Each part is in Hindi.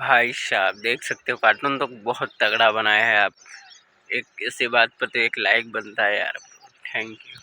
भाई साहब देख सकते हो, कार्टून तो बहुत तगड़ा बनाया है आप। एक ऐसी बात पर तो एक लाइक बनता है यार। Thank you.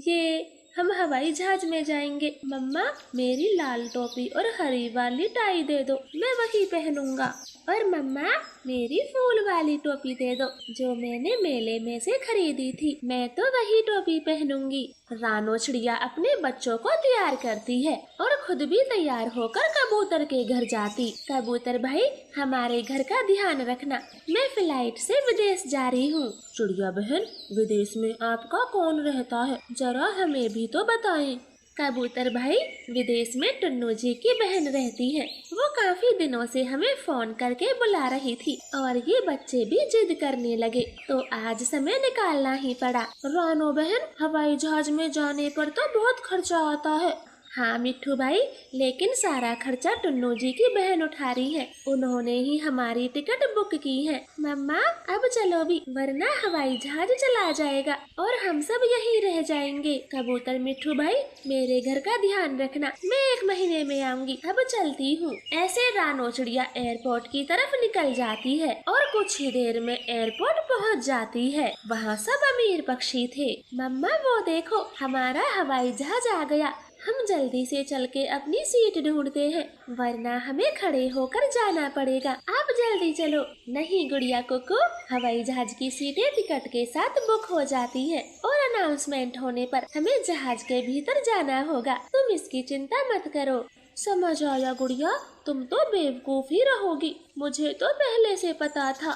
ये हम हवाई जहाज में जाएंगे। मम्मा, मेरी लाल टोपी और हरी वाली टाई दे दो, मैं वही पहनूंगा। और मम्मा, मेरी फूल वाली टोपी दे दो जो मैंने मेले में से खरीदी थी, मैं तो वही टोपी पहनूंगी। रानो चिड़िया अपने बच्चों को तैयार करती है और खुद भी तैयार होकर कबूतर के घर जाती। कबूतर भाई, हमारे घर का ध्यान रखना, मैं फ्लाइट से विदेश जा रही हूँ। चिड़िया बहन, विदेश में आपका कौन रहता है, जरा हमें भी तो बताएं। कबूतर भाई, विदेश में टुन्नू जी की बहन रहती है, वो काफी दिनों से हमें फोन करके बुला रही थी और ये बच्चे भी जिद करने लगे, तो आज समय निकालना ही पड़ा। रानो बहन, हवाई जहाज में जाने पर तो बहुत खर्चा आता है। हाँ मिट्ठू भाई, लेकिन सारा खर्चा टुन्नू जी की बहन उठा रही है, उन्होंने ही हमारी टिकट बुक की है। मम्मा, अब चलो भी, वरना हवाई जहाज चला जाएगा और हम सब यहीं रह जाएंगे। कबूतर मिट्ठू भाई, मेरे घर का ध्यान रखना, मैं 1 महीने में आऊंगी, अब चलती हूँ। ऐसे रानो चिड़िया एयरपोर्ट की तरफ निकल जाती है और कुछ ही देर में एयरपोर्ट पहुँच जाती है। वहाँ सब अमीर पक्षी थे। मम्मा वो देखो, हमारा हवाई जहाज आ गया, हम जल्दी से चल के अपनी सीट ढूंढते हैं, वरना हमें खड़े होकर जाना पड़ेगा। आप जल्दी चलो। नहीं गुड़िया कुकू, हवाई जहाज की सीटें टिकट के साथ बुक हो जाती है और अनाउंसमेंट होने पर हमें जहाज के भीतर जाना होगा, तुम इसकी चिंता मत करो। समझ आया गुड़िया, तुम तो बेवकूफ ही रहोगी, मुझे तो पहले से पता था।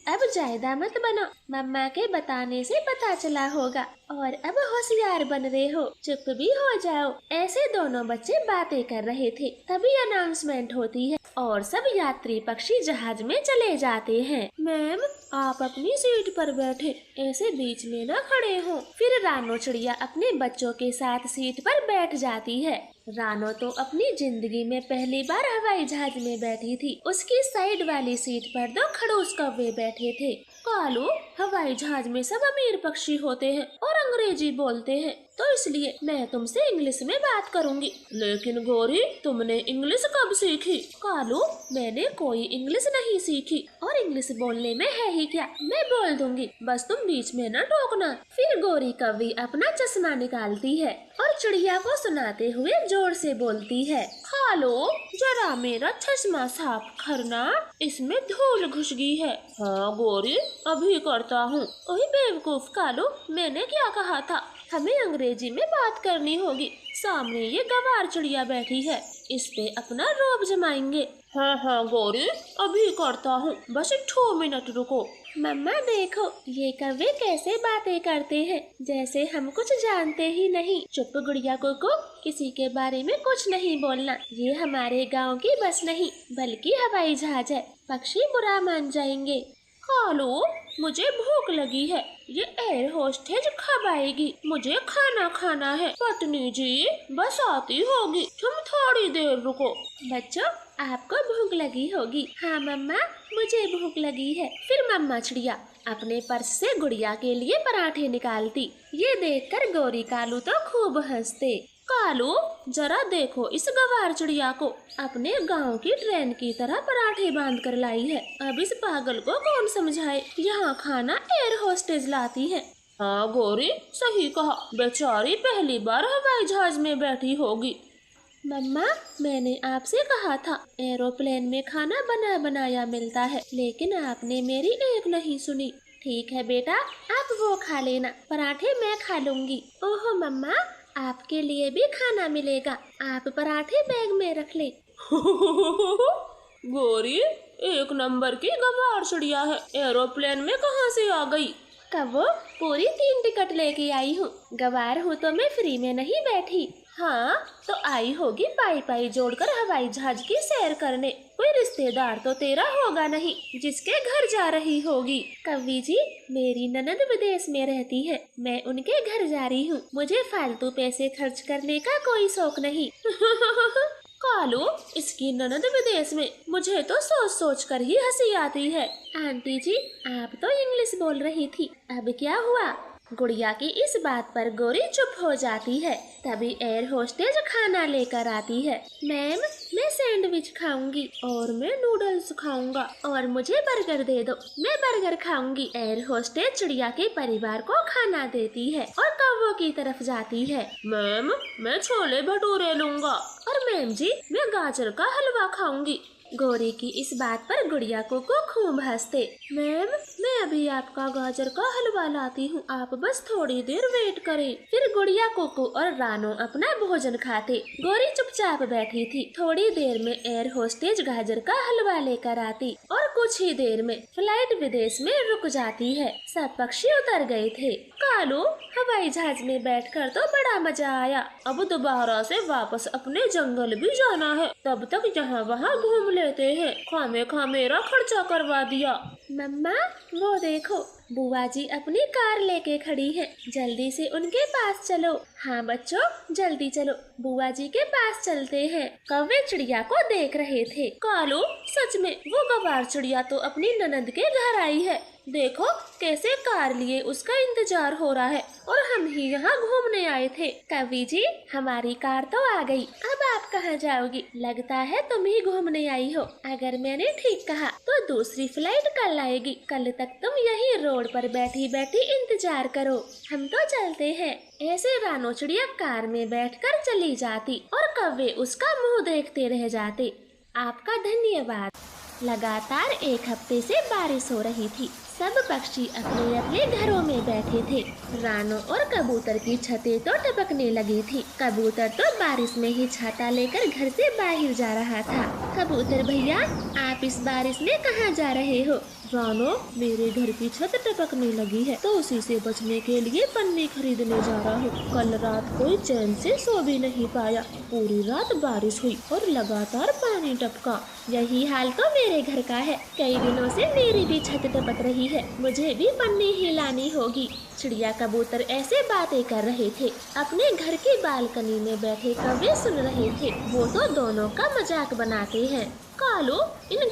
अब ज्यादा मत बनो, मम्मा के बताने से पता चला होगा और अब होशियार बन रहे हो, चुप भी हो जाओ। ऐसे दोनों बच्चे बातें कर रहे थे, तभी अनाउंसमेंट होती है और सब यात्री पक्षी जहाज में चले जाते हैं। मैम, आप अपनी सीट पर बैठे, ऐसे बीच में न खड़े हो। फिर रानो चिड़िया अपने बच्चों के साथ सीट पर बैठ जाती है। रानो तो अपनी जिंदगी में पहली बार हवाई जहाज में बैठी थी। उसकी साइड वाली सीट पर 2 खड़ूस कौवे बैठे थे। कालू, हवाई जहाज में सब अमीर पक्षी होते हैं और अंग्रेजी बोलते हैं, तो इसलिए मैं तुमसे इंग्लिश में बात करूंगी। लेकिन गोरी, तुमने इंग्लिश कब सीखी? कालू, मैंने कोई इंग्लिश नहीं सीखी और इंग्लिश बोलने में है ही क्या, मैं बोल दूंगी, बस तुम बीच में न टोकना। फिर गोरी कौवी अपना चश्मा निकालती है और चिड़िया को सुनाते हुए जोर से बोलती है, कालू, जरा मेरा चश्मा साफ करना, इसमें धूल घुस गई है। हाँ गोरी, अभी करता हूँ। ओए बेवकूफ कालू, मैंने क्या कहा था, हमें अंग्रेजी में बात करनी होगी। सामने ये गवार चिड़िया बैठी है, इस पे अपना रौब जमाएंगे। हाँ गोरी, अभी करता हूँ, बस 2 मिनट रुको। मम्मा देखो, ये कौवे कैसे बातें करते हैं, जैसे हम कुछ जानते ही नहीं। चुप गुड़िया को किसी के बारे में कुछ नहीं बोलना, ये हमारे गांव की बस नहीं बल्कि हवाई जहाज है, पक्षी बुरा मान जाएंगे। कालू, मुझे भूख लगी है, ये एयर होस्टेज कब आएगी, मुझे खाना खाना है। पत्नी जी, बस आती होगी, तुम थोड़ी देर रुको। बच्चों, आपको भूख लगी होगी। हाँ मम्मा, मुझे भूख लगी है। फिर मम्मा चिड़िया अपने पर्स से गुड़िया के लिए पराठे निकालती। ये देखकर गोरी कालू तो खूब हंसते। कालू, जरा देखो इस गवार चिड़िया को, अपने गांव की ट्रेन की तरह पराठे बांध कर लाई है। अब इस पागल को कौन समझाए, यहाँ खाना एयर होस्टेज लाती है। हाँ गोरी, सही कहा, बेचारी पहली बार हवाई जहाज में बैठी होगी। मम्मा, मैंने आपसे कहा था एरोप्लेन में खाना बना बनाया मिलता है, लेकिन आपने मेरी एक नहीं सुनी। ठीक है बेटा, आप वो खा लेना, पराठे मैं खा लूंगी। ओहो मम्मा, आपके लिए भी खाना मिलेगा, आप पराठे बैग में रख ले। गोरी, 1 नंबर की गवार चिड़िया है, एरोप्लेन में कहाँ से आ गई? कबो, पूरी 3 टिकट लेके आई हूँ, गवार हूँ तो मैं फ्री में नहीं बैठी। हाँ, तो आई होगी पाई पाई जोड़कर हवाई जहाज की सैर करने। कोई रिश्तेदार तो तेरा होगा नहीं जिसके घर जा रही होगी। कवि जी, मेरी ननद विदेश में रहती है, मैं उनके घर जा रही हूँ, मुझे फालतू पैसे खर्च करने का कोई शौक नहीं। कालू, इसकी ननद विदेश में, मुझे तो सोच सोच कर ही हंसी आती है। आंटी जी, आप तो इंग्लिश बोल रही थी, अब क्या हुआ? गुड़िया की इस बात पर गौरी चुप हो जाती है। तभी एयर होस्टेज खाना लेकर आती है। मैम, मैं सैंडविच खाऊंगी और मैं नूडल्स खाऊंगा और मुझे बर्गर दे दो, मैं बर्गर खाऊंगी। एयर होस्टेज चिड़िया के परिवार को खाना देती है और कौवों की तरफ जाती है। मैम, मैं छोले भटूरे लूंगा और मैम जी, मैं गाजर का हलवा खाऊंगी। गौरी की इस बात पर गुड़िया कोको खूब हंसते। मैम, मैं अभी आपका गाजर का हलवा लाती हूँ, आप बस थोड़ी देर वेट करें। फिर गुड़िया कोको और रानो अपना भोजन खाते। गौरी चुपचाप बैठी थी। थोड़ी देर में एयर होस्टेज गाजर का हलवा लेकर आती और कुछ ही देर में फ्लाइट विदेश में रुक जाती है। सब पक्षी उतर गए थे। कालू, हवाई जहाज में बैठकर तो बड़ा मजा आया, अब दोबारा से वापस अपने जंगल भी जाना है। तब तक यहाँ वहाँ घूम लेते हैं, खामे खा मेरा खर्चा करवा दिया। मम्मा, वो देखो, बुआ जी अपनी कार लेके खड़ी है, जल्दी से उनके पास चलो। हाँ बच्चों, जल्दी चलो, बुआ जी के पास चलते हैं। कौवे चिड़िया को देख रहे थे। कालू, सच में वो गवार चिड़िया तो अपनी ननद के घर आई है। देखो कैसे कार लिए उसका इंतजार हो रहा है और हम ही यहाँ घूमने आए थे। कवि जी, हमारी कार तो आ गई, अब आप कहाँ जाओगी? लगता है तुम ही घूमने आई हो। अगर मैंने ठीक कहा तो दूसरी फ्लाइट कल आएगी। कल तक तुम यही रोड पर बैठी बैठी इंतजार करो, हम तो चलते हैं। ऐसे रानो चिड़िया कार में बैठकर चली जाती और कौवे उसका मुँह देखते रह जाते। आपका धन्यवाद। लगातार 1 हफ्ते से बारिश हो रही थी। सब पक्षी अपने अपने घरों में बैठे थे। रानो और कबूतर की छतें तो टपकने लगी थी। कबूतर तो बारिश में ही छाता लेकर घर से बाहर जा रहा था। कबूतर भैया, आप इस बारिश में कहाँ जा रहे हो? रानो, मेरे घर की छत टपकने लगी है तो उसी से बचने के लिए पन्नी खरीदने जा रहा हूँ। कल रात कोई चैन से सो भी नहीं पाया, पूरी रात बारिश हुई और लगातार पानी टपका। यही हाल तो मेरे घर का है, कई दिनों से मेरी भी छत टपक रही है, मुझे भी पन्नी ही लानी होगी। चिड़िया कबूतर ऐसे बातें कर रहे थे। अपने घर की बालकनी में बैठे कौवे सुन रहे थे। वो तो दोनों का मजाक बनाते हैं। कालू, इन